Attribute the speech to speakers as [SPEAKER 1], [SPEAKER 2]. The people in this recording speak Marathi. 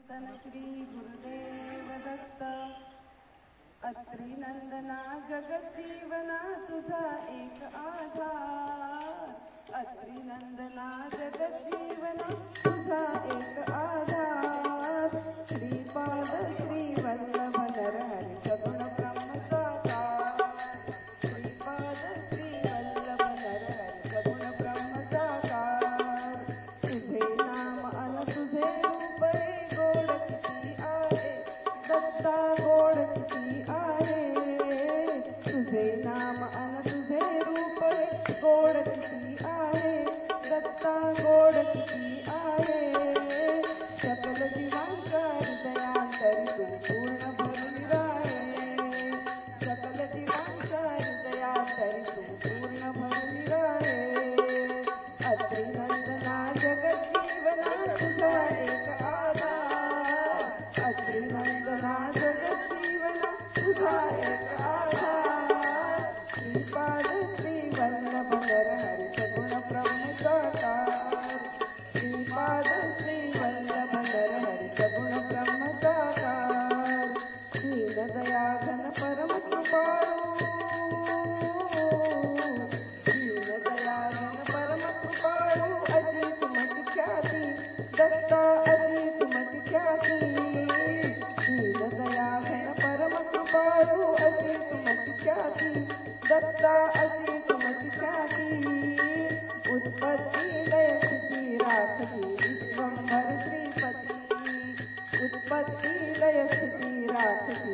[SPEAKER 1] धन श्री गुरुदेव दत्त। अत्री नंदना जगज्जीवना तुझा एक आधार। अत्री नंदना जगज्जीवना तुझा एक आधार। श्रीपाद श्री वल्लभ नरहरि सगुण ब्रह्म साकार। श्रीपाद श्री वल्लभ नरहरि सगुण ब्रह्म साकार। तुझे नाम अन तुझे रूप गोड किती आहे दत्ता गोड किती आहे। तुझे नाम अन तुझे रूप गोड किती आहे दत्ता गोड किती आहे। सकल जीवांच्या हृदयांतरी तू पूर्ण भरून राहे। सकल जीवांच्या हृदयांतरी तू पूर्ण भरून राहे। अत्री नंदना जगज्जीवना तुझा एक आधार। अत्री नंदना जगज्जीवना तुझा एक आधार। श्रीपाद श्री वल्लभ नरहरि सगुण ब्रह्म साकार। श्रीपाद श्री वल्लभ नरहरि सगुण ब्रह्म साकार। दीन दया घन परम कृपाळू। दीन दया घन परम कृपाळू अशी तुमची ख्याती दत्ता अशी तुमची ख्याती। दीन दया घन परम कृपाळू अशी तुमची ख्याती दत्ता अशी तुमची ख्याती। उत्पत्ती लय स्थिती राखती विश्वंभर श्रीपती। उत्पत्ती लय स्थिती राखती